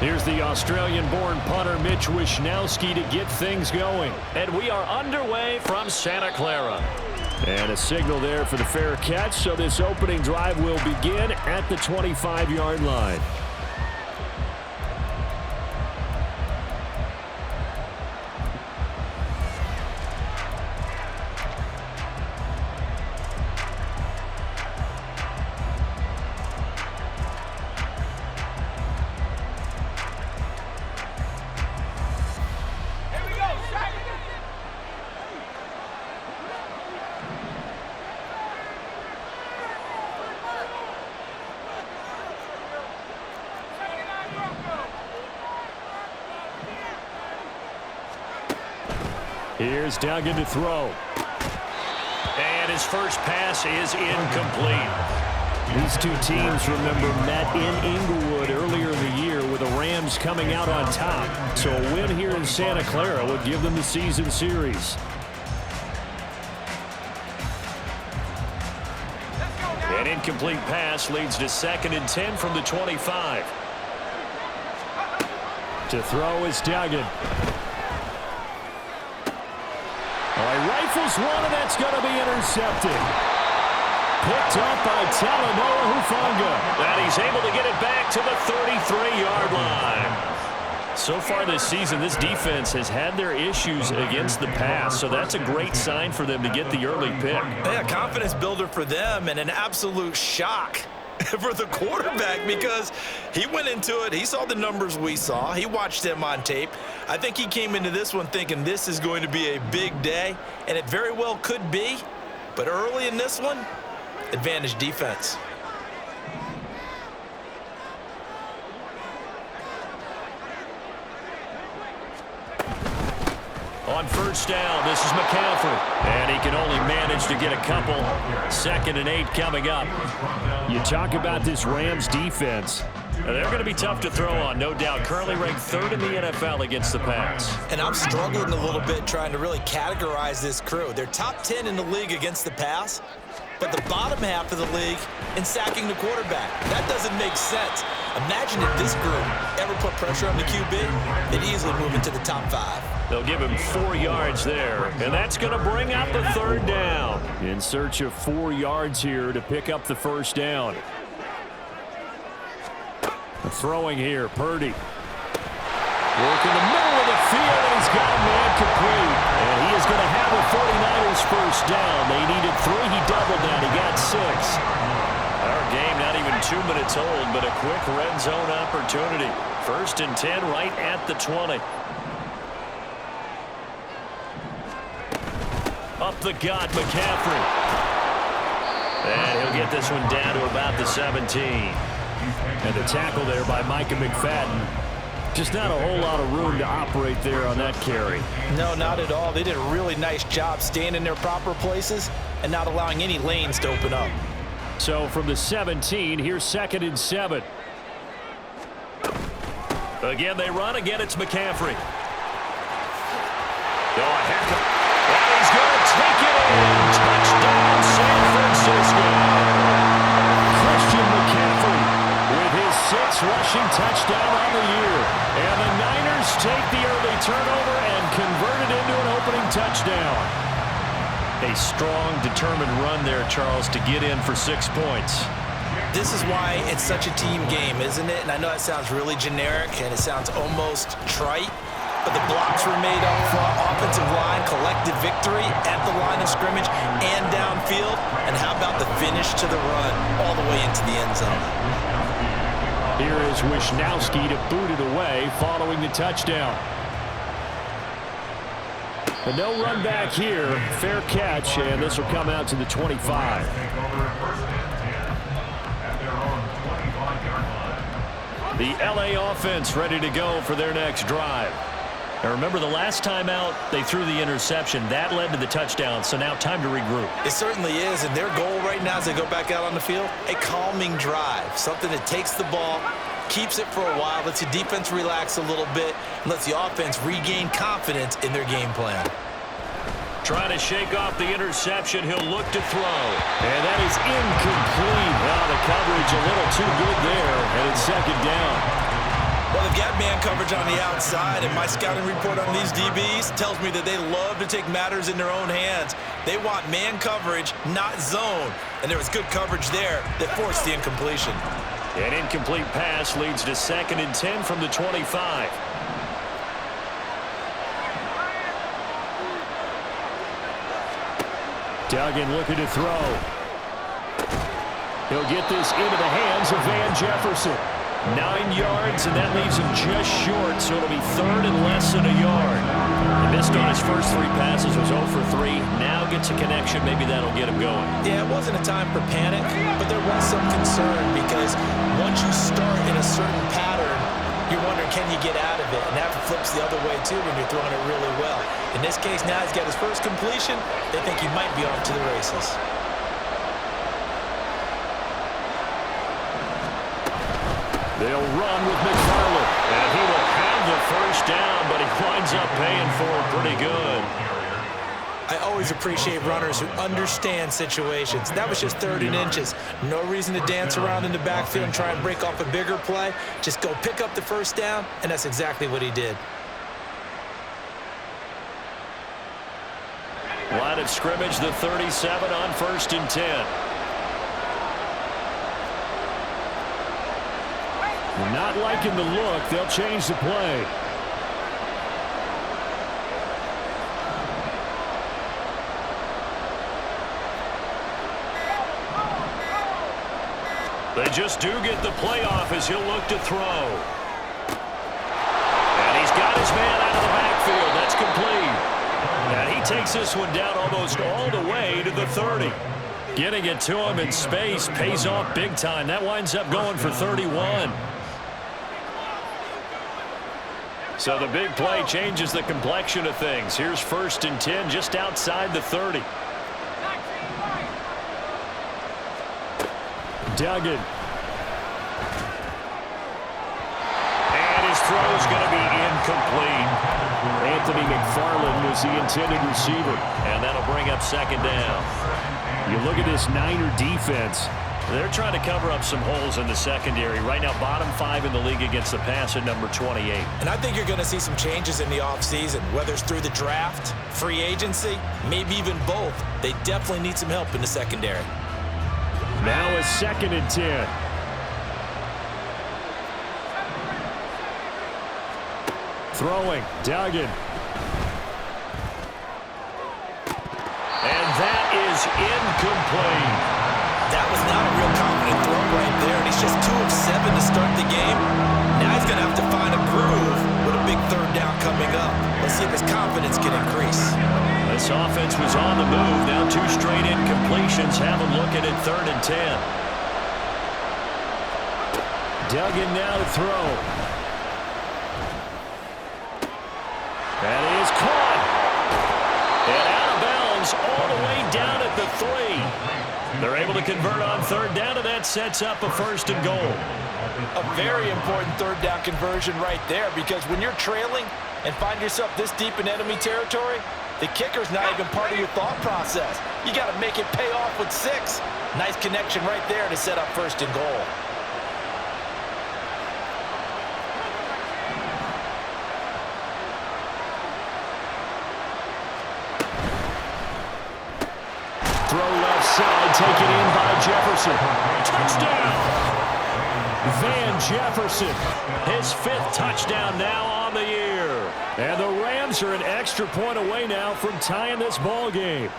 Here's the Australian-born punter Mitch Wishnowsky to get things going. And we are underway from Santa Clara. And a signal there for the fair catch, so this opening drive will begin at the 25-yard line. Here's Duggan to throw. And his first pass is incomplete. These two teams, remember, met in Inglewood earlier in the year with the Rams coming out on top. So a win here in Santa Clara would give them the season series. An incomplete pass leads to 2nd and 10 from the 25. To throw is Duggan. Rifles one, and that's going to be intercepted. Picked up by Talanoa Hufanga. And he's able to get it back to the 33-yard line. So far this season, this defense has had their issues against the pass, so that's a great sign for them to get the early pick. Yeah, confidence builder for them and an absolute shock for the quarterback because he went into it. He saw the numbers we saw. He watched them on tape. I think he came into this one thinking this is going to be a big day, and it very well could be. But early in this one, advantage defense. On first down, this is McCaffrey. And he can only manage to get a couple. 2nd and 8 coming up. You talk about this Rams defense. They're going to be tough to throw on, no doubt. Currently ranked 3rd in the NFL against the pass. And I'm struggling a little bit trying to really categorize this crew. They're top 10 in the league against the pass, but the bottom half of the league in sacking the quarterback. That doesn't make sense. Imagine if this group ever put pressure on the QB, they'd easily move into the top 5. They'll give him 4 yards there, and that's going to bring up the 3rd down. In search of 4 yards here to pick up the first down. Throwing here, Purdy. Work in the middle of the field, and he's got a man complete. And he is going to have a 49ers first down. They needed 3. He doubled that. He got 6. Our game not even 2 minutes old, but a quick red zone opportunity. 1st and 10 right at the 20. Up the gut, McCaffrey. And he'll get this one down to about the 17. And the tackle there by Micah McFadden. Just not a whole lot of room to operate there on that carry. No, not at all. They did a really nice job staying in their proper places and not allowing any lanes to open up. So from the 17, here's 2nd and 7. Again, they run. Again, it's McCaffrey. And he's going to take it in. Touchdown, San Francisco. Christian McCaffrey with his 6th rushing touchdown on the year. And the Niners take the early turnover and convert it into an opening touchdown. A strong, determined run there, Charles, to get in for 6 points. This is why it's such a team game, isn't it? And I know that sounds really generic and it sounds almost trite, but the blocks were made up front, offensive line, collective victory at the line of scrimmage and downfield. And how about the finish to the run all the way into the end zone? Here is Wishnowsky to boot it away following the touchdown. And no run back here. Fair catch, and this will come out to the 25. The LA offense ready to go for their next drive. Now remember, the last time out, they threw the interception. That led to the touchdown, so now time to regroup. It certainly is, and their goal right now as they go back out on the field, a calming drive, something that takes the ball, keeps it for a while, lets the defense relax a little bit, and lets the offense regain confidence in their game plan. Trying to shake off the interception. He'll look to throw. And that is incomplete. Now the coverage a little too good there, and it's 2nd down. Well, I've got man coverage on the outside, and my scouting report on these DBs tells me that they love to take matters in their own hands. They want man coverage, not zone. And there was good coverage there that forced the incompletion. An incomplete pass leads to 2nd and 10 from the 25. Duggan looking to throw. He'll get this into the hands of Van Jefferson. 9 yards, and that leaves him just short, so it'll be 3rd and less than a yard. He missed on his first 3 passes, was 0 for 3. Now gets a connection. Maybe that'll get him going. Yeah, it wasn't a time for panic, but there was some concern because once you start in a certain pattern, you're wondering, can you get out of it? And that flips the other way, too, when you're throwing it really well. In this case, now he's got his first completion. They think he might be off to the races. They'll run with McFarland. And he will have the first down, but he winds up paying for it pretty good. I always appreciate runners who understand situations. That was just 13 inches. No reason to dance around in the backfield and try and break off a bigger play. Just go pick up the first down, and that's exactly what he did. Line of scrimmage, the 37 on 1st and 10. Not liking the look. They'll change the play. They just do get the play off as he'll look to throw. And he's got his man out of the backfield. That's complete. And he takes this one down almost all the way to the 30. Getting it to him in space pays off big time. That winds up going for 31. So the big play changes the complexion of things. Here's 1st and 10 just outside the 30. Duggan. And his throw's going to be incomplete. Anthony McFarland was the intended receiver. And that'll bring up 2nd down. You look at this Niner defense. They're trying to cover up some holes in the secondary. Right now, bottom 5 in the league against the pass at number 28. And I think you're going to see some changes in the offseason, whether it's through the draft, free agency, maybe even both. They definitely need some help in the secondary. Now a 2nd and 10. Throwing. Duggan. And that is incomplete. That was not a real confident throw right there, and he's just 2 of 7 to start the game. Now he's going to have to find a groove with a big 3rd down coming up. Let's see if his confidence can increase. This offense was on the move. Now 2 straight incompletions. Have him looking at 3rd and 10. Duggan now to throw. That is caught. And out of bounds all the way down at the 3. They're able to convert on 3rd down, and that sets up a 1st and goal. A very important 3rd down conversion right there, because when you're trailing and find yourself this deep in enemy territory, the kicker's not even part of your thought process. You got to make it pay off with 6. Nice connection right there to set up 1st and goal. Throw left side, taken in by Jefferson. Touchdown! Van Jefferson. His 5th touchdown now on the year. And the Rams are an extra point away now from tying this ball game.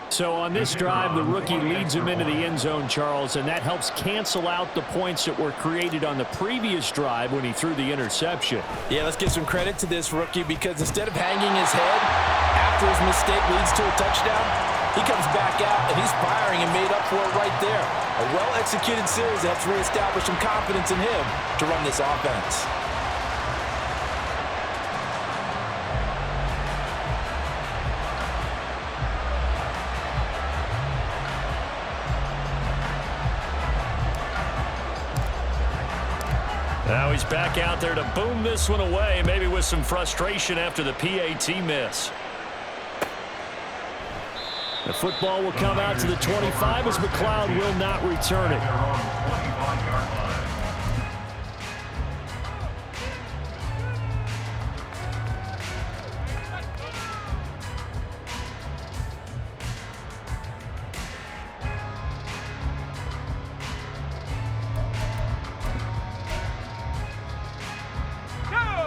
So on this drive, the rookie leads him into the end zone, Charles, and that helps cancel out the points that were created on the previous drive when he threw the interception. Yeah, let's give some credit to this rookie, because instead of hanging his head after his mistake leads to a touchdown, he comes back out and he's firing and made up for it right there. A well-executed series that helps reestablish some confidence in him to run this offense. Now he's back out there to boom this one away, maybe with some frustration after the PAT miss. The football will come out to the 25 as McLeod will not return it.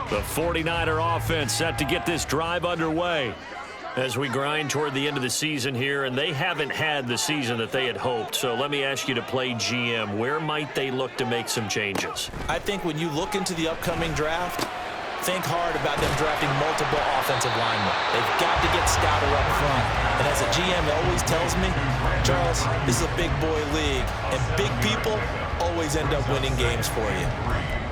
The 49er offense set to get this drive underway as we grind toward the end of the season here, and they haven't had the season that they had hoped. So let me ask you to play GM. Where might they look to make some changes? I think when you look into the upcoming draft, think hard about them drafting multiple offensive linemen. They've got to get stouter up front. And as a GM always tells me, Charles, this is a big boy league, and big people always end up winning games for you.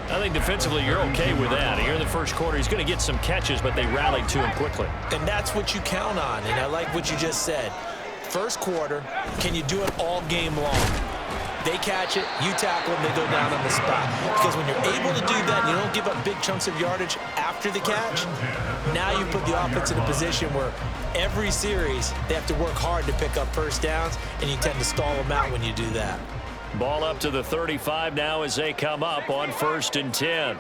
I think defensively you're okay with that. Here in the first quarter, he's going to get some catches, but they rallied to him quickly. And that's what you count on, and I like what you just said. First quarter, can you do it all game long? They catch it, you tackle them, they go down on the spot. Because when you're able to do that and you don't give up big chunks of yardage after the catch, now you put the offense in a position where every series they have to work hard to pick up first downs, and you tend to stall them out when you do that. Ball up to the 35 now as they come up on 1st and 10.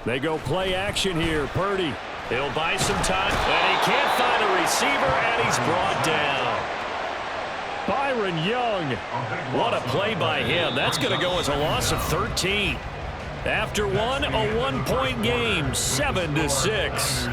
They go play action here. Purdy. He'll buy some time, and he can't find a receiver, and he's brought down. Byron Young. What a play by him. That's going to go as a loss of 13. After one, a one-point game, 7-6.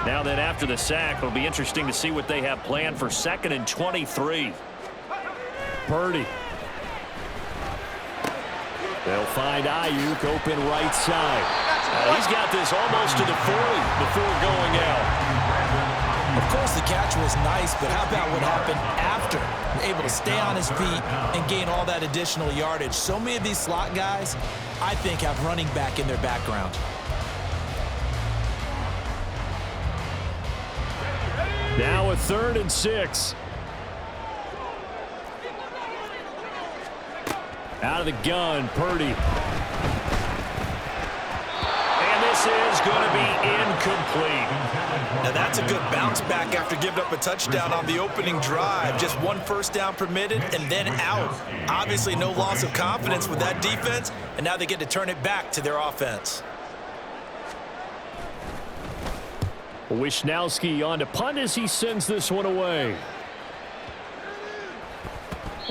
Now then, after the sack, it'll be interesting to see what they have planned for 2nd and 23. Purdy. They'll find Ayuk open right side. He's got this almost to the 40 before going out. Of course, the catch was nice, but how about what happened after? Able to stay on his feet and gain all that additional yardage. So many of these slot guys, I think, have running back in their background. Now a 3rd and 6. Out of the gun, Purdy. And this is going to be incomplete. Now that's a good bounce back after giving up a touchdown on the opening drive. Just one first down permitted and then out. Obviously no loss of confidence with that defense, and now they get to turn it back to their offense. Wisnowski on to punt as he sends this one away.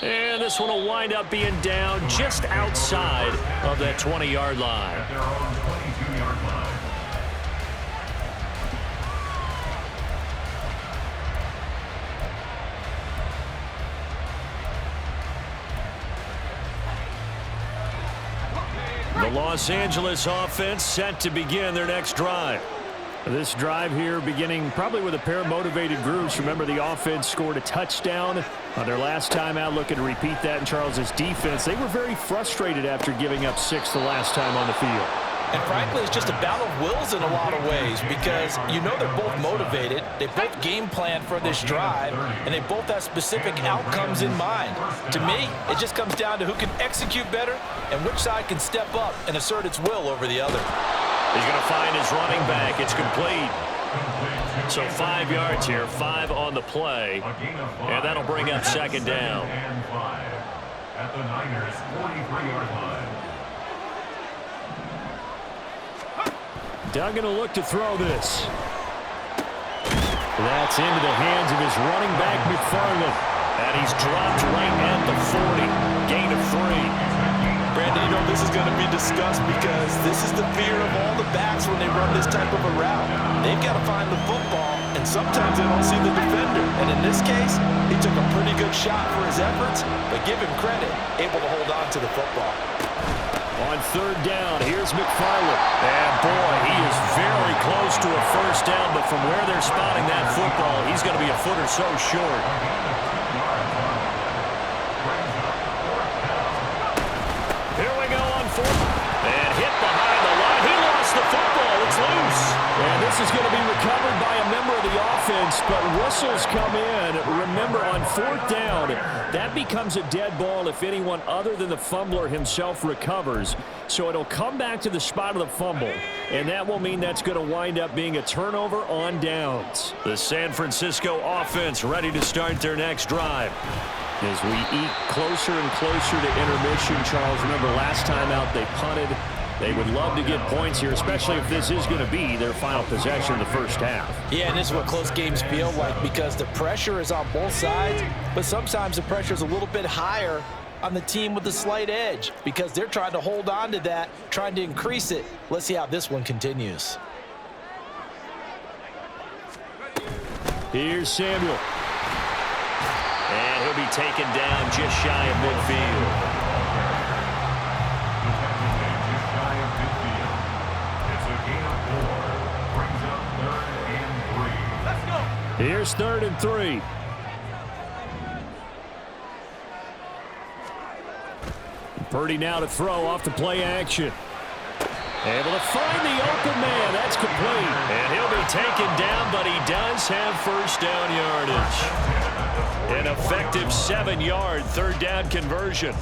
And this one will wind up being down just outside of that 20-yard line. The Los Angeles offense set to begin their next drive. This drive here beginning probably with a pair of motivated groups. Remember, the offense scored a touchdown on their last time out, looking to repeat that in Charles's defense. They were very frustrated after giving up 6 the last time on the field. And frankly, it's just a battle of wills in a lot of ways because you know they're both motivated, they both game plan for this drive, and they both have specific outcomes in mind. To me, it just comes down to who can execute better and which side can step up and assert its will over the other. He's going to find his running back. It's complete. So 5 yards here, 5 on the play. And that'll bring up 2nd down. At the Niners' 43-yard line. Doug going to look to throw this. That's into the hands of his running back, McFarland. And he's dropped right at the 40. Gain of 3. Brandon, you know this is going to be discussed because this is the fear of all the backs when they run this type of a route. They've got to find the football, and sometimes they don't see the defender. And in this case, he took a pretty good shot for his efforts, but give him credit, able to hold on to the football. On 3rd down, here's McFarland. And boy, he is very close to a first down, but from where they're spotting that football, he's going to be a foot or so short. Here we go on 4th. And hit behind the line. He lost the football. It's loose. And this is going to be recovered by a member of the offense, but whistles come in. Remember, on 4th down, that becomes a dead ball if anyone other than the fumbler himself recovers. So it'll come back to the spot of the fumble, and that will mean that's going to wind up being a turnover on downs. The San Francisco offense ready to start their next drive. As we eat closer and closer to intermission, Charles, remember last time out they punted. They would love to get points here, especially if this is going to be their final possession in the first half. Yeah, and this is what close games feel like because the pressure is on both sides, but sometimes the pressure is a little bit higher on the team with the slight edge because they're trying to hold on to that, trying to increase it. Let's see how this one continues. Here's Samuel. And he'll be taken down just shy of midfield. Here's 3rd and 3. Purdy now to throw off the play action. Able to find the open man. That's complete. And he'll be taken down, but he does have first down yardage. An effective 7-yard third down conversion.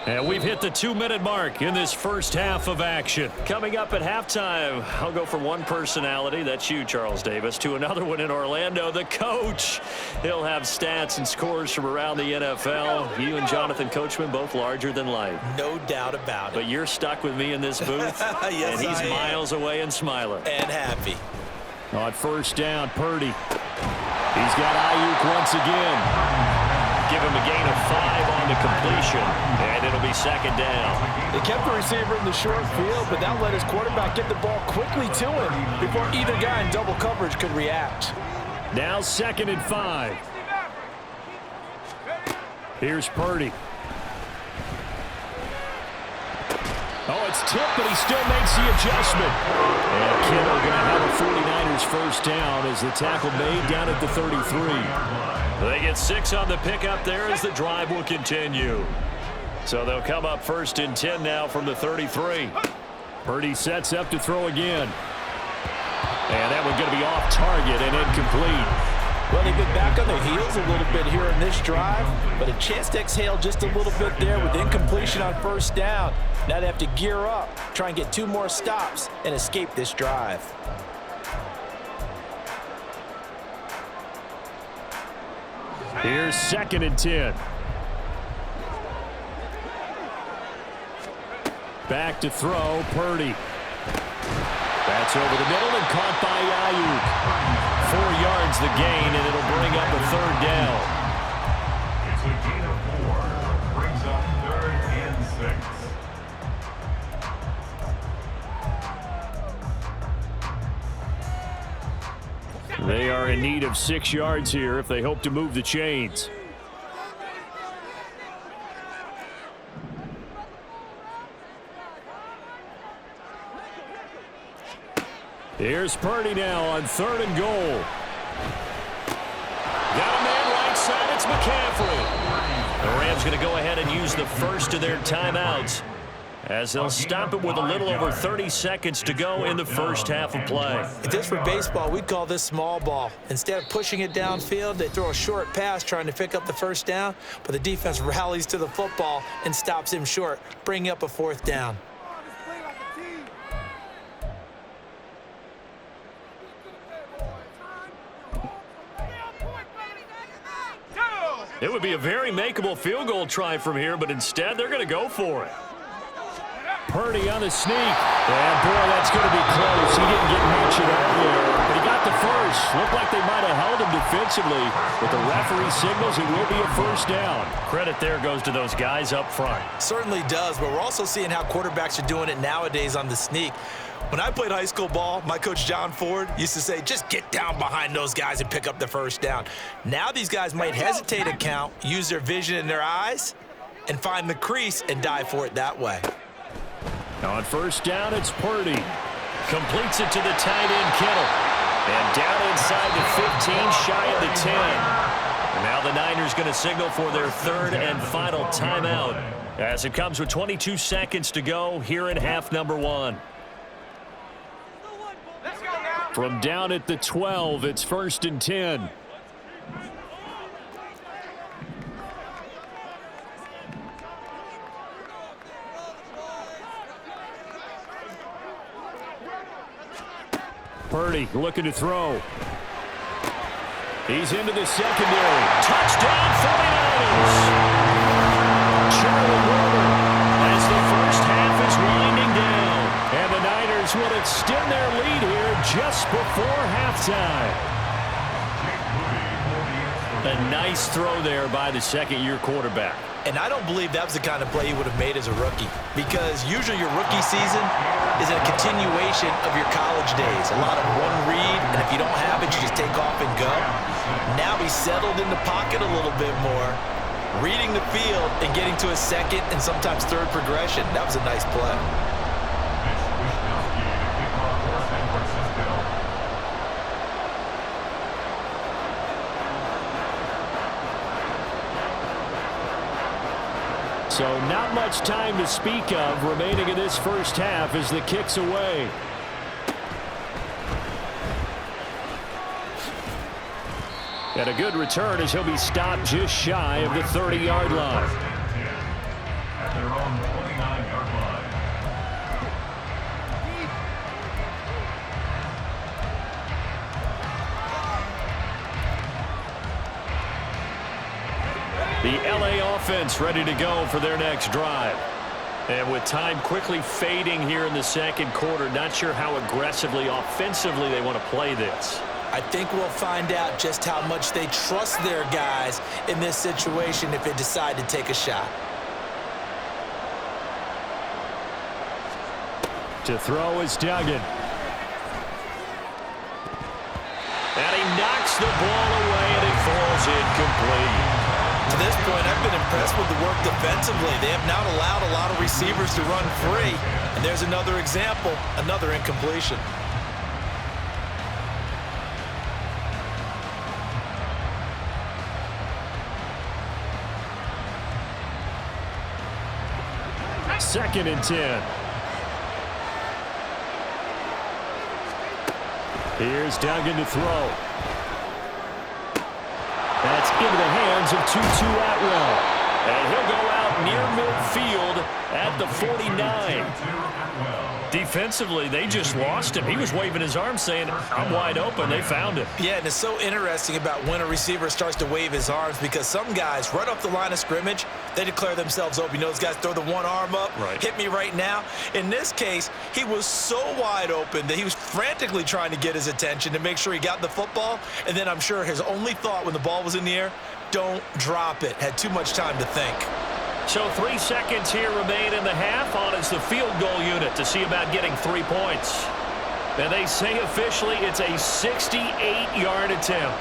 And we've hit the 2-minute mark in this first half of action. Coming up at halftime, I'll go from one personality, that's you, Charles Davis, to another one in Orlando, the coach. He'll have stats and scores from around the NFL. You and Jonathan Coachman both larger than life. No doubt about it. But you're stuck with me in this booth, yes, and he's miles away and smiling. And happy. On first down, Purdy. He's got Ayuk once again. Give him a gain of 5 on the completion, and it'll be 2nd down. They kept the receiver in the short field, but that let his quarterback get the ball quickly to him before either guy in double coverage could react. Now 2nd and 5. Here's Purdy. Oh, it's tipped, but he still makes the adjustment. And Kittle going to have a 49ers first down as the tackle made down at the 33. They get 6 on the pickup there as the drive will continue. So they'll come up 1st and 10 now from the 33. Purdy sets up to throw again. And that one going to be off target and incomplete. Well, they've been back on their heels a little bit here in this drive, but a chance to exhale just a little bit there with incompletion on first down. Now they have to gear up, try and get 2 more stops, and escape this drive. Here's 2nd and 10. Back to throw, Purdy. That's over the middle and caught by Ayuk. 4 yards the gain, and it'll bring up a 3rd down. It's a gain of 4. Brings up 3rd and 6. They are in need of 6 yards here if they hope to move the chains. Here's Purdy now on 3rd and goal. Got a man right side. It's McCaffrey. The Rams going to go ahead and use the first of their timeouts as they'll stop it with a little over 30 seconds to go in the first half of play. If this were baseball, we'd call this small ball. Instead of pushing it downfield, they throw a short pass trying to pick up the first down, but the defense rallies to the football and stops him short, bringing up a 4th down. It would be a very makeable field goal try from here, but instead they're going to go for it. Purdy on the sneak. And, boy, that's going to be close. He didn't get much at all there, but he got the first. Looked like they might have held him defensively, but the referee signals it will be a first down. Credit there goes to those guys up front. Certainly does, but we're also seeing how quarterbacks are doing it nowadays on the sneak. When I played high school ball, my coach John Ford used to say, just get down behind those guys and pick up the first down. Now these guys might hesitate to count, use their vision in their eyes, and find the crease and dive for it that way. On first down, it's Purdy. Completes it to the tight end, Kittle. And down inside the 15, shy of the 10. And now the Niners going to signal for their 3rd and final timeout as it comes with 22 seconds to go here in half number 1. From down at the 12, it's 1st and 10. Purdy looking to throw. He's into the secondary. Touchdown 49ers. Charlie Warner as the first half is winding down. And the Niners will extend their lead here just before halftime. A nice throw there by the second-year quarterback. And I don't believe that was the kind of play he would have made as a rookie, because usually your rookie season is a continuation of your college days. A lot of one read, and if you don't have it, you just take off and go. Now he's settled in the pocket a little bit more, reading the field and getting to a second and sometimes third progression. That was a nice play. So not much time to speak of remaining in this first half as the kick's away. And a good return as he'll be stopped just shy of the 30-yard line. At their own 29-yard line. The LA offense ready to go for their next drive. And with time quickly fading here in the second quarter, not sure how aggressively, offensively they want to play this. I think we'll find out just how much they trust their guys in this situation if they decide to take a shot. To throw is Duggan. And he knocks the ball away and it falls incomplete. To this point, I've been impressed with the work defensively. They have not allowed a lot of receivers to run free. And there's another example, another incompletion. Second and 10. Here's Duggan to throw. That's into the hands of Tutu Atwell. And he'll go out near midfield at the 49. Defensively, they just lost him. He was waving his arms saying, I'm wide open. They found him. Yeah, and it's so interesting about when a receiver starts to wave his arms, because some guys right off the line of scrimmage, they declare themselves open. You know, those guys throw the one arm up, right. Hit me right now. In this case, he was so wide open that he was frantically trying to get his attention to make sure he got the football. And then I'm sure his only thought when the ball was in the air, don't drop it. Had too much time to think. So 3 seconds here remain in the half. On is the field goal unit to see about getting 3 points. And they say officially it's a 68-yard attempt.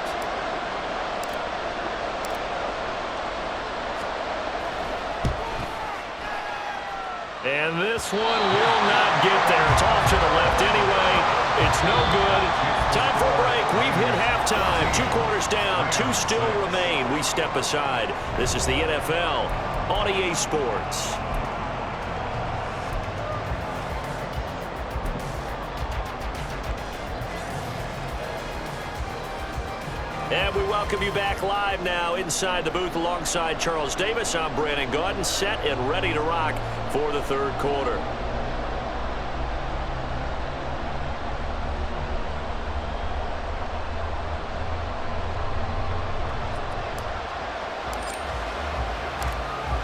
And this one will not get there. It's off to the left anyway. It's no good. Time for a break. We've hit halftime. 2 quarters down. 2 still remain. We step aside. This is the NFL on EA Sports. And we welcome you back live now inside the booth alongside Charles Davis. I'm Brandon Gaudin, set and ready to rock for the third quarter.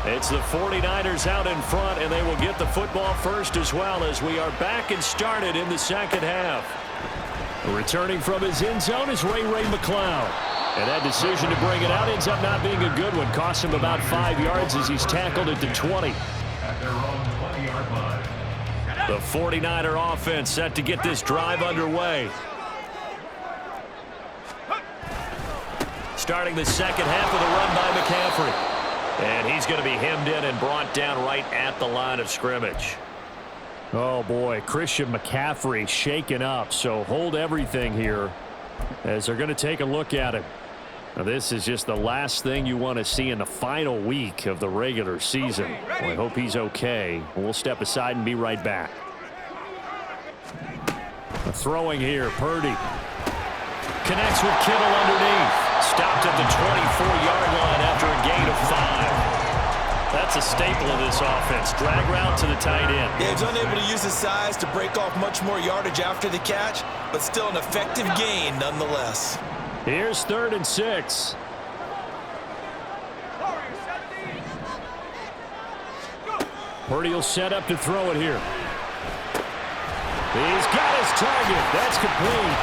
It's the 49ers out in front, and they will get the football first as well, as we are back and started in the second half. Returning from his end zone is Ray McCloud. And that decision to bring it out ends up not being a good one. Cost him about 5 yards as he's tackled at the 20. At their own 20-yard line. The 49er offense set to get this drive underway. Starting the second half with a run by McCaffrey. And he's going to be hemmed in and brought down right at the line of scrimmage. Oh, boy, Christian McCaffrey shaken up, so hold everything here as they're going to take a look at him. Now, this is just the last thing you want to see in the final week of the regular season. Well, I hope he's okay. We'll step aside and be right back. Throwing here, Purdy. Connects with Kittle underneath. Stopped at the 24-yard line after a gain of 5. That's That's a staple of this offense. Drag route to the tight end. Yeah, he's unable to use his size to break off much more yardage after the catch, but still an effective gain nonetheless. Here's 3rd and 6. Purdy will set up to throw it here. He's got his target. That's complete.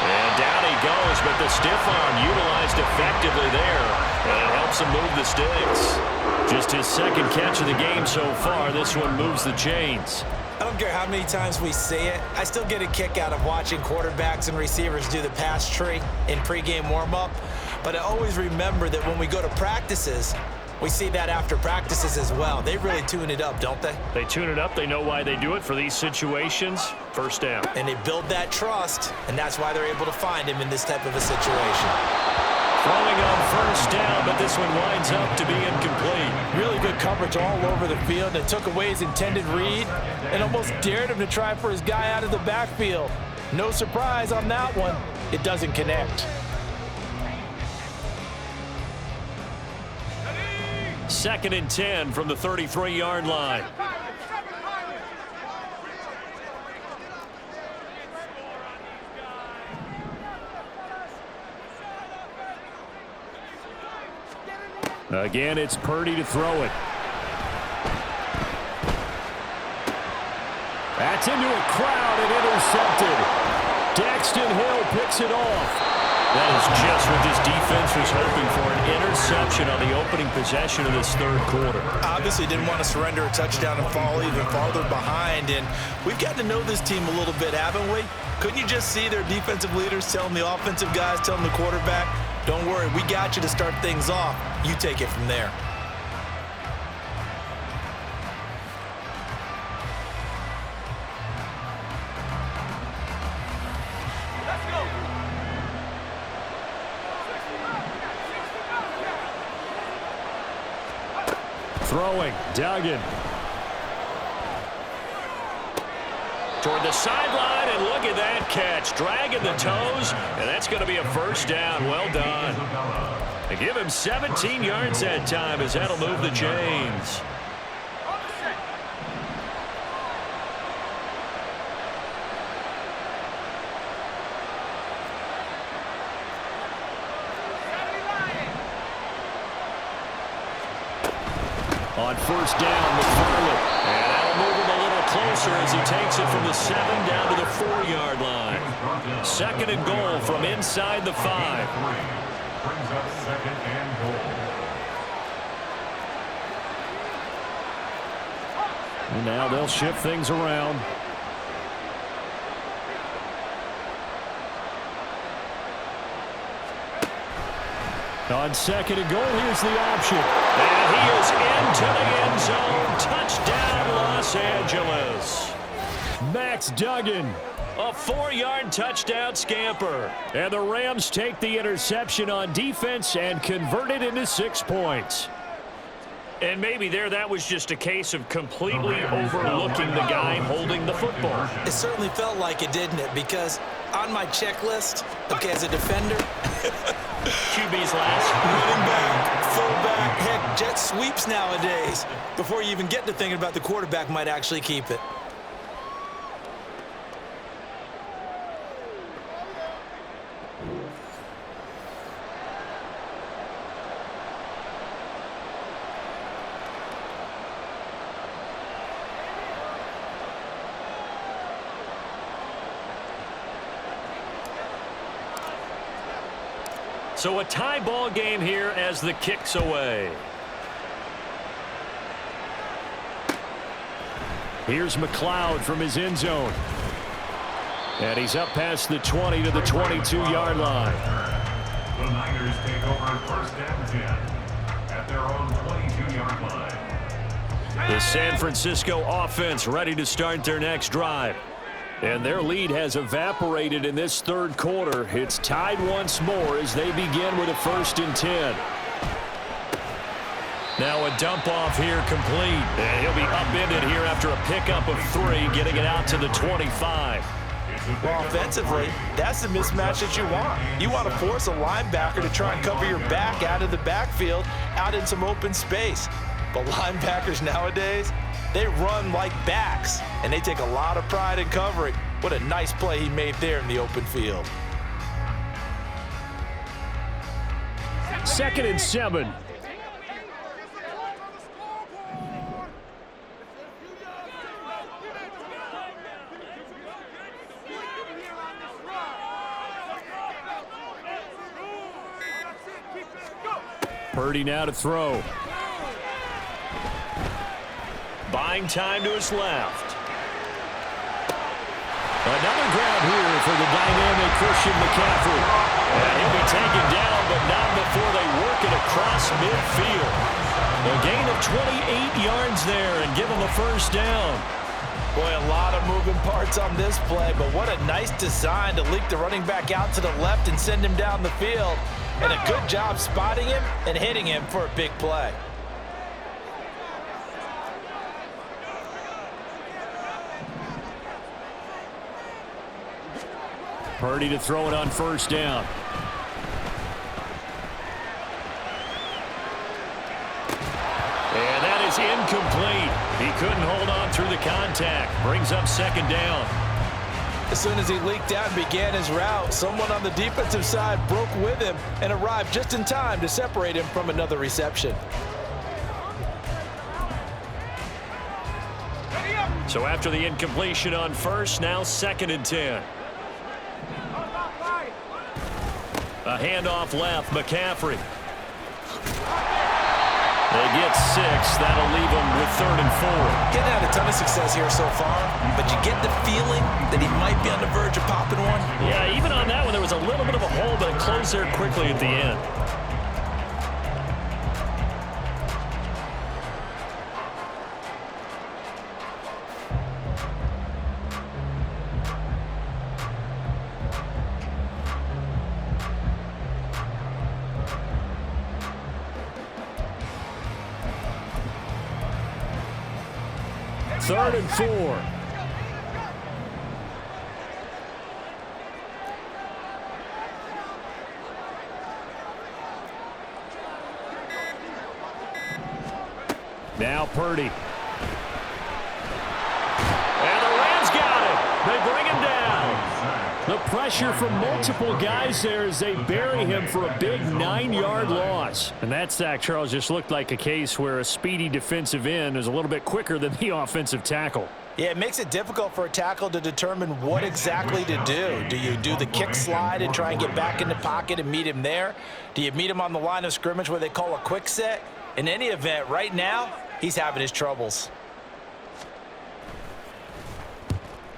And down he goes, but the stiff arm utilized effectively there. And it helps him move the sticks. Just his 2nd catch of the game so far. This one moves the chains. I don't care how many times we say it, I still get a kick out of watching quarterbacks and receivers do the pass tree in pregame warm-up. But I always remember that when we go to practices, we see that after practices as well. They really tune it up, don't they? They tune it up. They know why they do it for these situations. First down. And they build that trust, and that's why they're able to find him in this type of a situation. Throwing on 1st down, but this one winds up to be incomplete. Really good coverage all over the field, and it took away his intended read and almost dared him to try for his guy out of the backfield. No surprise on that one. It doesn't connect. 2nd and 10 from the 33-yard line. Again, it's Purdy to throw it. That's into a crowd and intercepted. Daxton Hill picks it off. That is just what this defense was hoping for, an interception on the opening possession of this 3rd quarter. Obviously didn't want to surrender a touchdown and fall even farther behind, and we've got to know this team a little bit, haven't we? Couldn't you just see their defensive leaders telling the offensive guys, telling the quarterback, don't worry, we got you to start things off. You take it from there. Throwing, Duggan. Toward the sideline, and look at that catch. Dragging the toes, and that's going to be a 1st down. Well done. They give him 17 yards that time, as that'll move the chains. On 1st down, McFarland. And that'll move him a little closer as he takes it from the 7 down to the 4-yard line. 2nd and goal from inside the 5. Brings up 2nd and goal. And now they'll shift things around. On 2nd and goal, here's the option. And he is into the end zone. Touchdown, Los Angeles. Max Duggan. A 4-yard touchdown scamper. And the Rams take the interception on defense and convert it into 6 points. And maybe that was just a case of completely overlooking the guy holding the football. It certainly felt like it, didn't it? Because on my checklist, okay, as a defender, QB's last. running back, fullback, heck, jet sweeps nowadays. Before you even get to thinking about the quarterback might actually keep it. So a tie ball game here as the kick's away. Here's McLeod from his end zone. And he's up past the 20 to the 22-yard line. The Niners take over 1st and 10 at their own 22-yard line. The San Francisco offense ready to start their next drive. And their lead has evaporated in this 3rd quarter. It's tied once more as they begin with a 1st and 10. Now a dump off here complete. And he'll be upended here after a pickup of 3, getting it out to the 25. Well, offensively, that's the mismatch that you want. You want to force a linebacker to try and cover your back out of the backfield, out in some open space. But linebackers nowadays, they run like backs, and they take a lot of pride in covering. What a nice play he made there in the open field. 2nd and 7. Purdy now to throw. Buying time to his left. Another grab here for the dynamic Christian McCaffrey. And he'll be taken down, but not before they work it across midfield. A gain of 28 yards there and give him a first down. Boy, a lot of moving parts on this play, but what a nice design to leak the running back out to the left and send him down the field. And a good job spotting him and hitting him for a big play. Purdy to throw it on first down. And that is incomplete. He couldn't hold on through the contact. Brings up 2nd down. As soon as he leaked out and began his route, someone on the defensive side broke with him and arrived just in time to separate him from another reception. So after the incompletion on first, now 2nd and 10. A handoff left, McCaffrey. They get 6. That'll leave them with 3rd and 4. Getting had a ton of success here so far, but you get the feeling that he might be on the verge of popping one. Yeah, even on that one, there was a little bit of a hole, but it closed there quickly at the end. Third and 4. Now Purdy. And the Rams got it. They bring him down. The pressure from multiple guys there as they bury him for a big 9-yard loss. And that sack, Charles, just looked like a case where a speedy defensive end is a little bit quicker than the offensive tackle. Yeah, it makes it difficult for a tackle to determine what exactly to do. Do you do the kick slide and try and get back in the pocket and meet him there? Do you meet him on the line of scrimmage where they call a quick set? In any event, right now, he's having his troubles.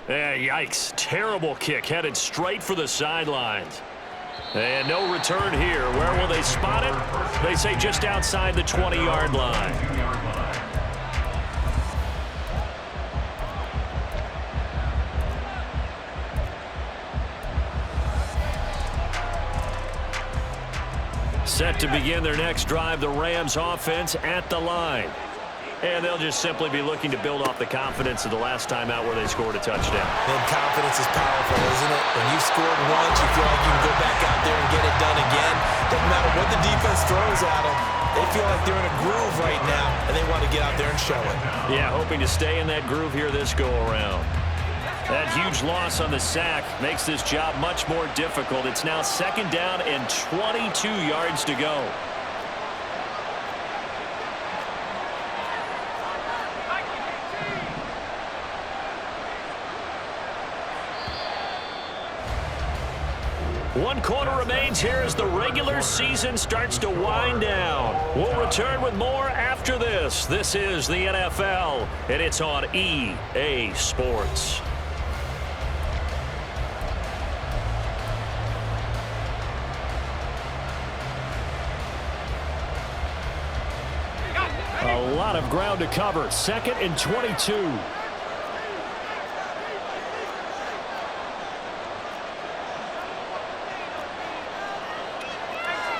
Yeah, yikes. Terrible kick headed straight for the sidelines. And no return here. Where will they spot it? They say just outside the 20-yard line. Set to begin their next drive, the Rams offense at the line. And they'll just simply be looking to build off the confidence of the last time out where they scored a touchdown. And confidence is powerful, isn't it? When you've scored once, you feel like you can go back out there and get it done again. Doesn't matter what the defense throws at them. They feel like they're in a groove right now, and they want to get out there and show it. Yeah, hoping to stay in that groove here this go-around. That huge loss on the sack makes this job much more difficult. It's now 2nd down and 22 yards to go. One quarter remains here as the regular season starts to wind down. We'll return with more after this. This is the NFL, and it's on EA Sports. A lot of ground to cover. 2nd and 22.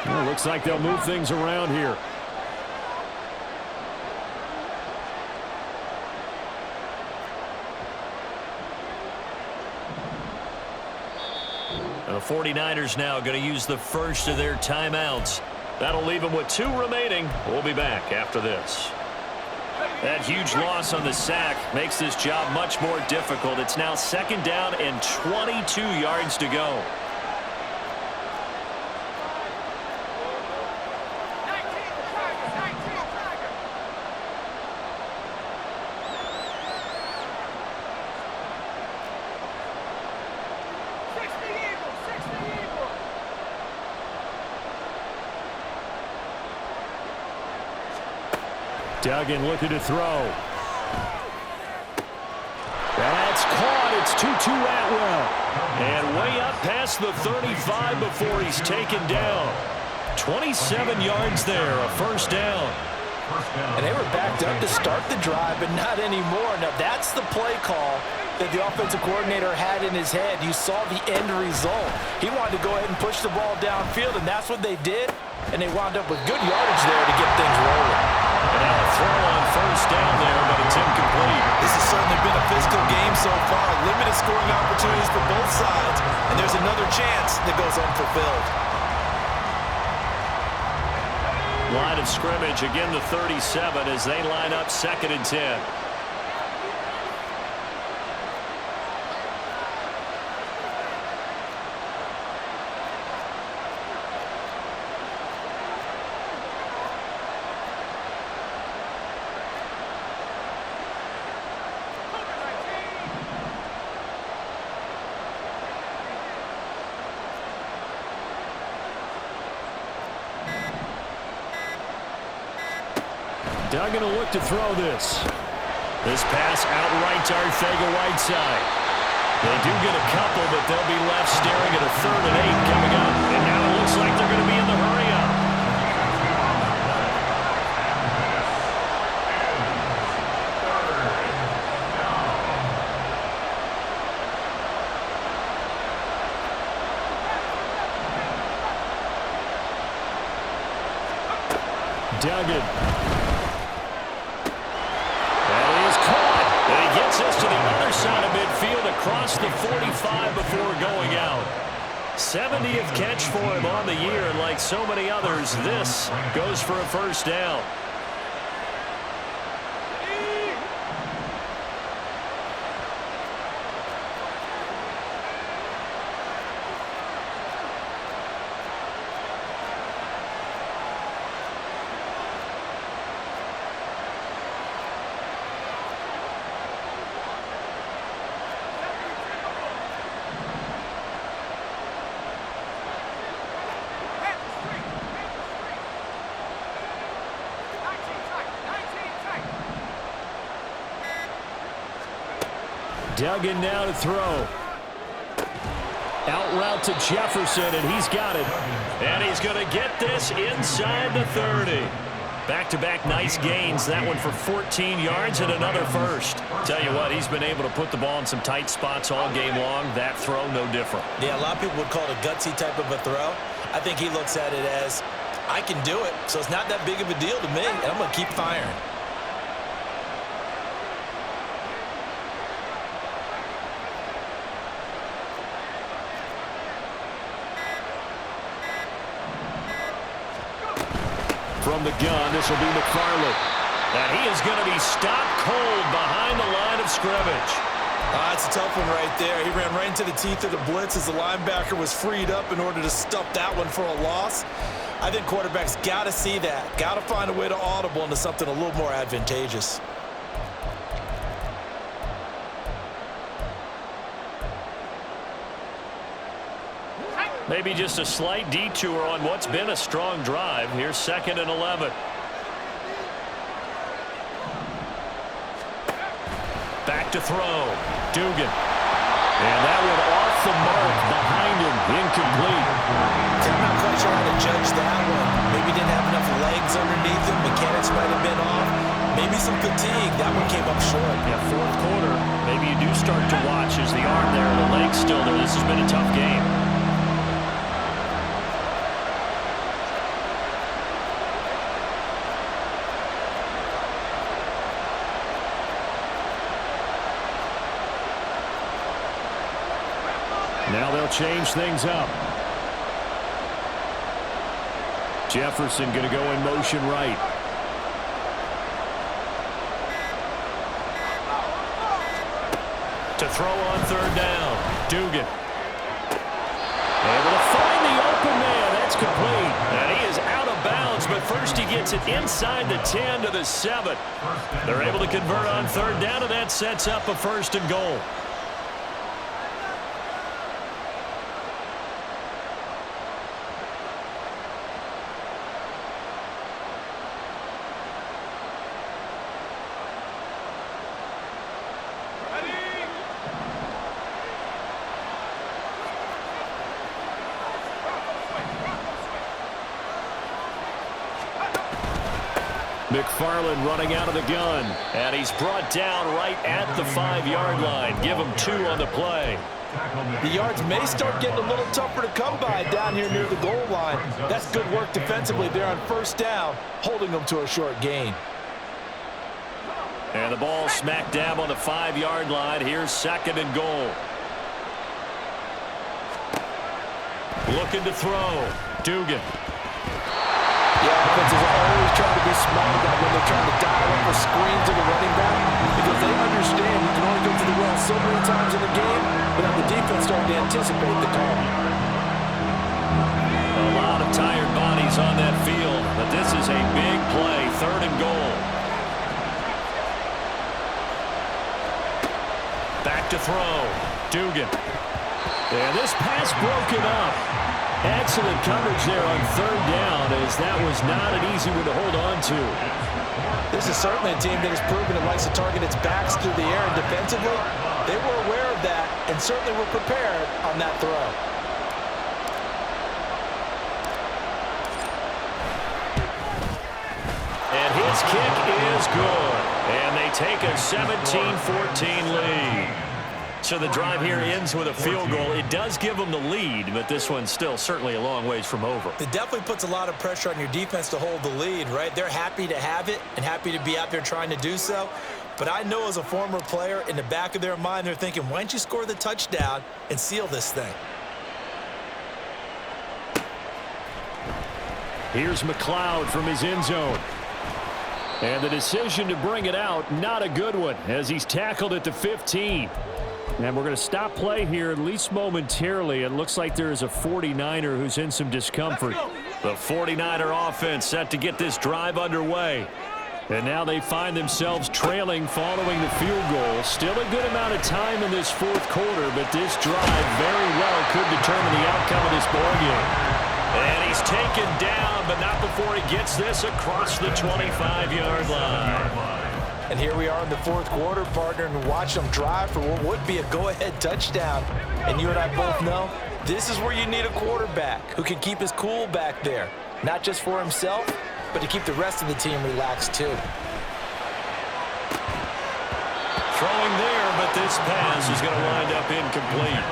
Well, looks like they'll move things around here. The 49ers now going to use the first of their timeouts. That'll leave them with 2 remaining. We'll be back after this. That huge loss on the sack makes this job much more difficult. It's now 2nd down and 22 yards to go. Duggan looking to throw. That's caught. It's Tutu Atwell. And way up past the 35 before he's taken down. 27 yards there, a 1st down. And they were backed up to start the drive, but not anymore. Now, that's the play call that the offensive coordinator had in his head. You saw the end result. He wanted to go ahead and push the ball downfield, and that's what they did. And they wound up with good yardage there to get things rolling. And now a throw on 1st down there, but it's incomplete. This has certainly been a physical game so far. Limited scoring opportunities for both sides. And there's another chance that goes unfulfilled. Line of scrimmage, again the 37 as they line up 2nd and 10. Duggan will look to throw this. This pass outright to Arcega-Whiteside. They do get a couple, but they'll be left staring at a 3rd and 8 coming up. And now it looks like they're going to be in the hurry-up. Duggan. Us to the other side of midfield across the 45 before going out. 70th catch for him on the year, and like so many others, this goes for a 1st down. Duggan now to throw. Out route to Jefferson, and he's got it. And he's going to get this inside the 30. Back-to-back nice gains. That one for 14 yards and another 1st. Tell you what, he's been able to put the ball in some tight spots all game long. That throw, no different. Yeah, a lot of people would call it a gutsy type of a throw. I think he looks at it as, I can do it, so it's not that big of a deal to me, and I'm going to keep firing. From the gun, this will be McFarland. And he is going to be stopped cold behind the line of scrimmage. That's a tough one right there. He ran right into the teeth of the blitz as the linebacker was freed up in order to stuff that one for a loss. I think quarterbacks got to see that. Got to find a way to audible into something a little more advantageous. Maybe just a slight detour on what's been a strong drive. Here's 2nd and 11. Back to throw. Dugan. And that one off the mark behind him. Incomplete. I'm not quite sure how to judge that one. Maybe didn't have enough legs underneath him. Mechanics might have been off. Maybe some fatigue. That one came up short. Yeah, 4th quarter. Maybe you do start to watch as the arm there and the leg's still there. This has been a tough game. Now they'll change things up. Jefferson going to go in motion right. To throw on third down. Dugan. Able to find the open man. That's complete. And he is out of bounds, but first he gets it inside the 10 to the 7. They're able to convert on third down, and that sets up a 1st and goal. McFarland running out of the gun. And he's brought down right at the 5-yard line. Give him 2 on the play. The yards may start getting a little tougher to come by down here near the goal line. That's good work defensively there on 1st down, holding them to a short gain. And the ball smack dab on the 5-yard line. Here's 2nd and goal. Looking to throw. Dugan. The offenses are always trying to be smart about when they're trying to dial up a screen to the running back because they understand you can only go to the well so many times in the game without the defense starting to anticipate the call. A lot of tired bodies on that field, but this is a big play. 3rd and goal. Back to throw. Dugan. And this pass broken up. Excellent coverage there on 3rd down, as that was not an easy one to hold on to. This is certainly a team that has proven it likes to target its backs through the air, and defensively, they were aware of that and certainly were prepared on that throw. And his kick is good. And they take a 17-14 lead. So the drive here ends with a field goal. It does give them the lead, but this one's still certainly a long ways from over. It definitely puts a lot of pressure on your defense to hold the lead, right? They're happy to have it and happy to be out there trying to do so. But I know as a former player, in the back of their mind, they're thinking, why don't you score the touchdown and seal this thing? Here's McLeod from his end zone. And the decision to bring it out, not a good one, as he's tackled at the 15. And we're going to stop play here, at least momentarily. It looks like there is a 49er who's in some discomfort. The 49er offense set to get this drive underway. And now they find themselves trailing following the field goal. Still a good amount of time in this 4th quarter, but this drive very well could determine the outcome of this ball game. And he's taken down, but not before he gets this across the 25-yard line. And here we are in the 4th quarter, partner, and watch them drive for what would be a go-ahead touchdown. And you and I both know this is where you need a quarterback who can keep his cool back there, not just for himself, but to keep the rest of the team relaxed too. Throwing there, but this pass is going to wind up incomplete.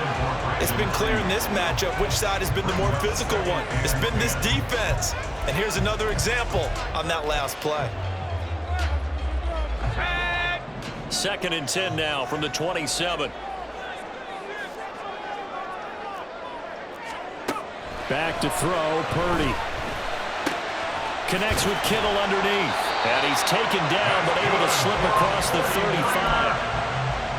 It's been clear in this matchup which side has been the more physical one. It's been this defense. And here's another example on that last play. 2nd and 10 now from the 27. Back to throw, Purdy. Connects with Kittle underneath. And he's taken down, but able to slip across the 35.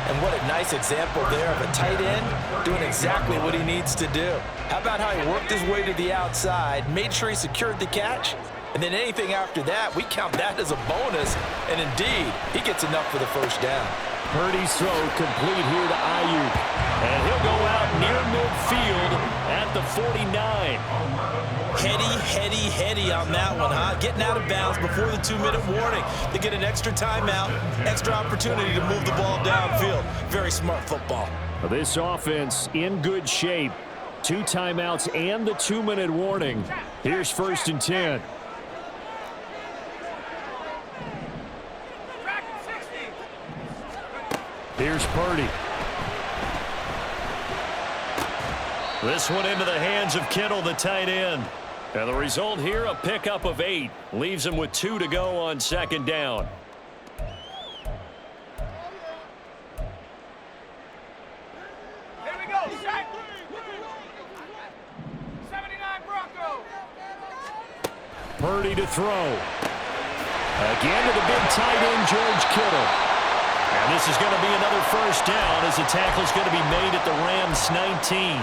And what a nice example there of a tight end doing exactly what he needs to do. How about how he worked his way to the outside, made sure he secured the catch, and then anything after that, we count that as a bonus. And indeed, he gets enough for the 1st down. Purdy's throw complete here to Ayuk. And he'll go out near midfield at the 49. Heady on that one, huh? Getting out of bounds before the 2-minute warning. They get an extra timeout, extra opportunity to move the ball downfield. Very smart football. This offense in good shape. 2 timeouts and the 2-minute warning. Here's 1st and 10. Here's Purdy. This one into the hands of Kittle, the tight end. And the result here, a pickup of 8. Leaves him with 2 to go on 2nd down. Here we go, set. 79 Broncos. Purdy to throw. Again to the big tight end, George Kittle. And this is going to be another first down as the tackle's going to be made at the Rams 19.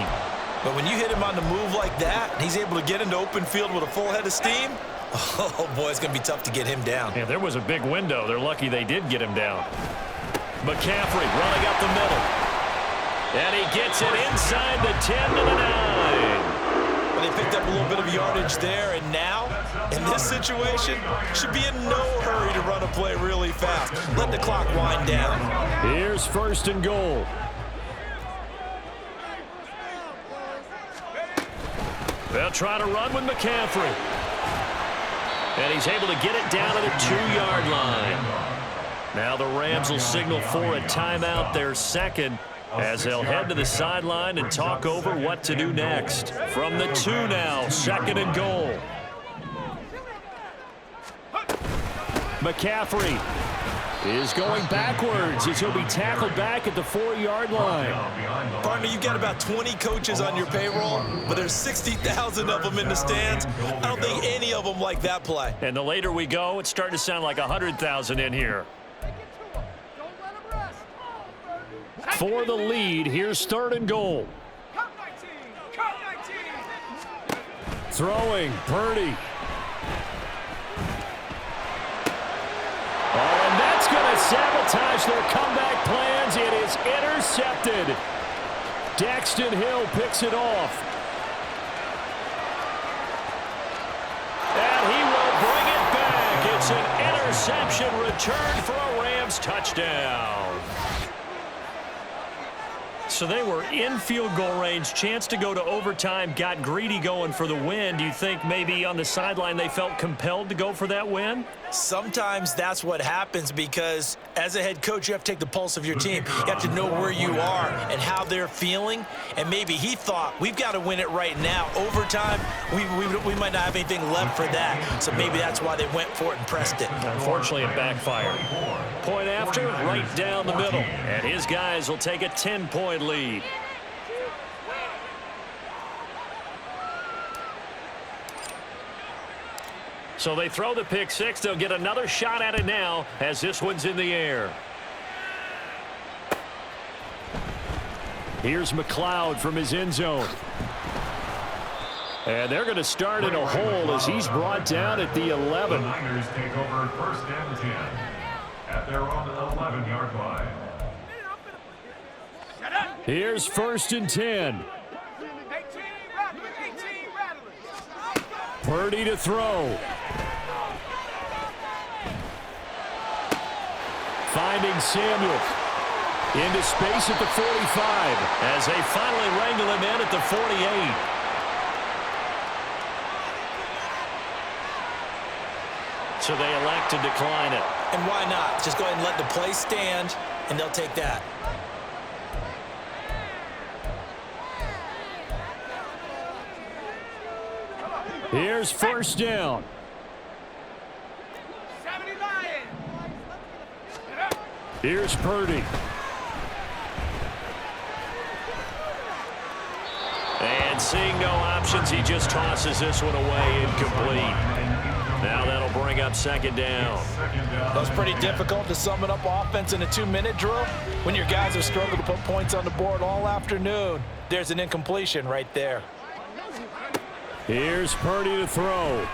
But when you hit him on the move like that, and he's able to get into open field with a full head of steam, oh, boy, it's going to be tough to get him down. Yeah, there was a big window. They're lucky they did get him down. McCaffrey running up the middle. And he gets it inside the 10 to the 9. Well, they picked up a little bit of yardage there, and now, in this situation, should be in no hurry to run a play really fast. Let the clock wind down. Here's first and goal. They'll try to run with McCaffrey. And he's able to get it down to the 2-yard line. Now the Rams will signal for a timeout, their second, as they'll head to the sideline and talk over what to do next. From the 2 now, second and goal. McCaffrey is going backwards as he'll be tackled back at the 4-yard line. Partner, you've got about 20 coaches on your payroll, but there's 60,000 of them in the stands. I don't think any of them like that play. And the later we go, it's starting to sound like 100,000 in here. For the lead, here's third and goal. Throwing, Purdy. Oh, and that's going to sabotage their comeback plans. It is intercepted. Daxton Hill picks it off. And he will bring it back. It's an interception returned for a Rams touchdown. So they were in field goal range, chance to go to overtime, got greedy going for the win. Do you think maybe on the sideline they felt compelled to go for that win? Sometimes that's what happens because as a head coach, you have to take the pulse of your team. You have to know where you are and how they're feeling. And maybe he thought, we've got to win it right now. Overtime, we might not have anything left for that. So maybe that's why they went for it and pressed it. Unfortunately, it backfired. Point after, right down the middle. And his guys will take a 10-point lead. So they throw the pick six. They'll get another shot at it now as this one's in the air. Here's McLeod from his end zone. And they're going to start in a hole as he's brought down at the 11. The Niners take over first and 10 at their own 11-yard line. Here's first and 10. Purdy to throw. Finding Samuel. Into space at the 45. As they finally wrangle him in at the 48. So they elect to decline it. And why not? Just go ahead and let the play stand, and they'll take that. Here's first down. Here's Purdy. And seeing no options, he just tosses this one away incomplete. Now that'll bring up second down. That was pretty difficult to sum it up offense in a 2-minute drill. When your guys have struggled to put points on the board all afternoon, there's an incompletion right there. Here's Purdy to throw.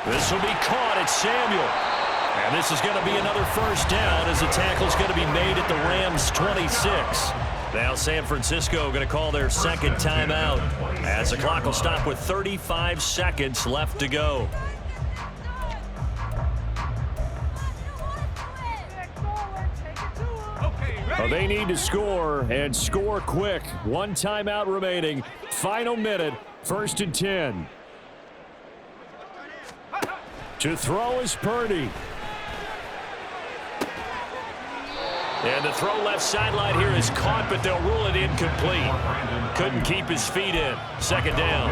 This will be caught. It's Samuel. And this is going to be another first down as the tackle's going to be made at the Rams 26. Now San Francisco going to call their second timeout as the clock will stop with 35 seconds left to go. Well, they need to score and score quick. One timeout remaining. Final minute. First and 10. To throw is Purdy. And the throw left sideline here is caught, but they'll rule it incomplete. Couldn't keep his feet in. Second down.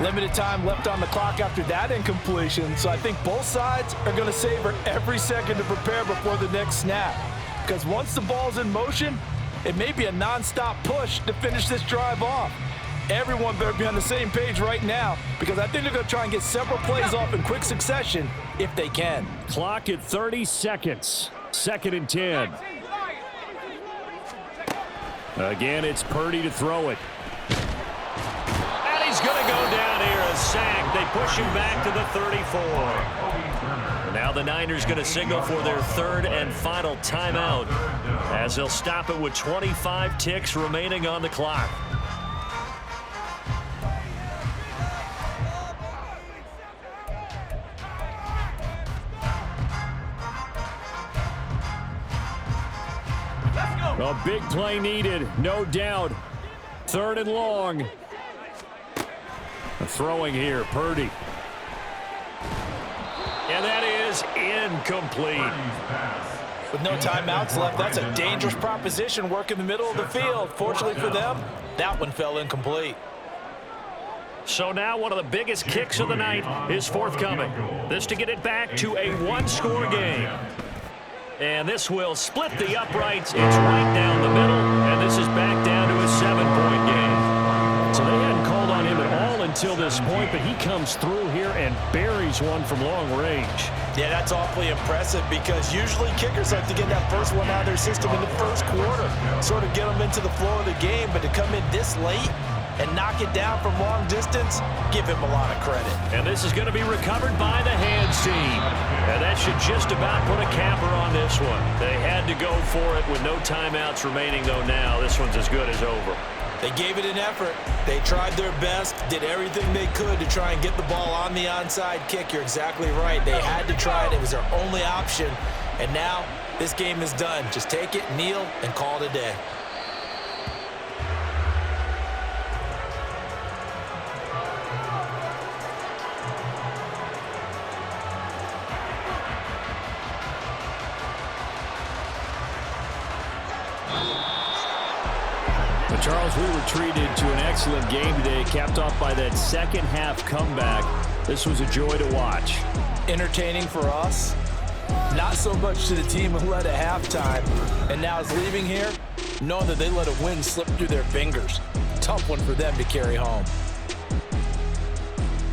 Limited time left on the clock after that incompletion, so I think both sides are going to savor every second to prepare before the next snap. Because once the ball's in motion, it may be a nonstop push to finish this drive off. Everyone better be on the same page right now because I think they're going to try and get several plays off in quick succession if they can. Clock at 30 seconds. 2nd and 10. Again, it's Purdy to throw it. And he's going to go down here, a sack. They push him back to the 34. Now the Niners going to signal for their 3rd and final timeout as they'll stop it with 25 ticks remaining on the clock. A big play needed, no doubt. 3rd and long. Throwing here, Purdy. And that is incomplete. With no timeouts left, that's a dangerous proposition. Work in the middle of the field. Fortunately for them, that one fell incomplete. So now one of the biggest kicks of the night is forthcoming. This to get it back to a 1-score game. And this will split the uprights. It's right down the middle, and this is back down to a 7-point game. So they hadn't called on him at all until this point, but he comes through here and buries one from long range. Yeah, that's awfully impressive because usually kickers like to get that first one out of their system in the first quarter, sort of get them into the flow of the game, but to come in this late and knock it down from long distance, give him a lot of credit. And this is going to be recovered by the hands team. And that should just about put a capper on this one. They had to go for it with no timeouts remaining, though now. This one's as good as over. They gave it an effort. They tried their best, did everything they could to try and get the ball on the onside kick. You're exactly right. They had to try it. It was their only option. And now this game is done. Just take it, kneel, and call it a day. Charles, we were treated to an excellent game today, capped off by that second-half comeback. This was a joy to watch. Entertaining for us, not so much to the team who led at halftime and now is leaving here knowing that they let a win slip through their fingers. Tough one for them to carry home.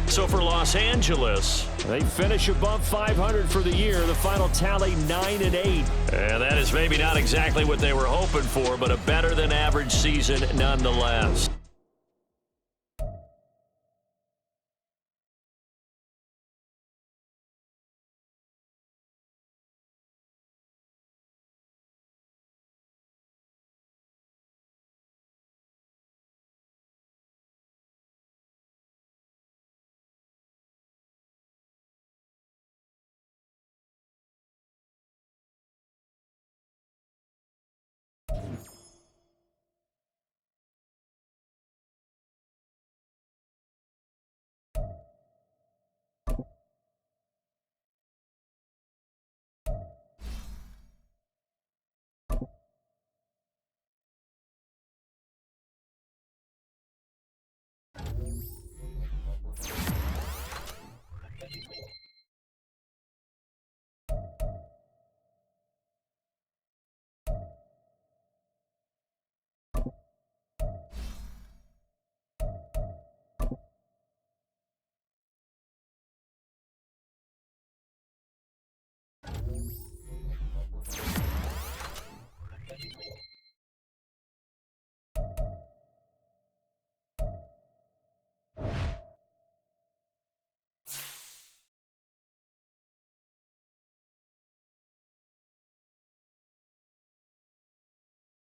So for Los Angeles, they finish above 500 for the year. The final tally 9-8. And that is maybe not exactly what they were hoping for, but a better than average season nonetheless.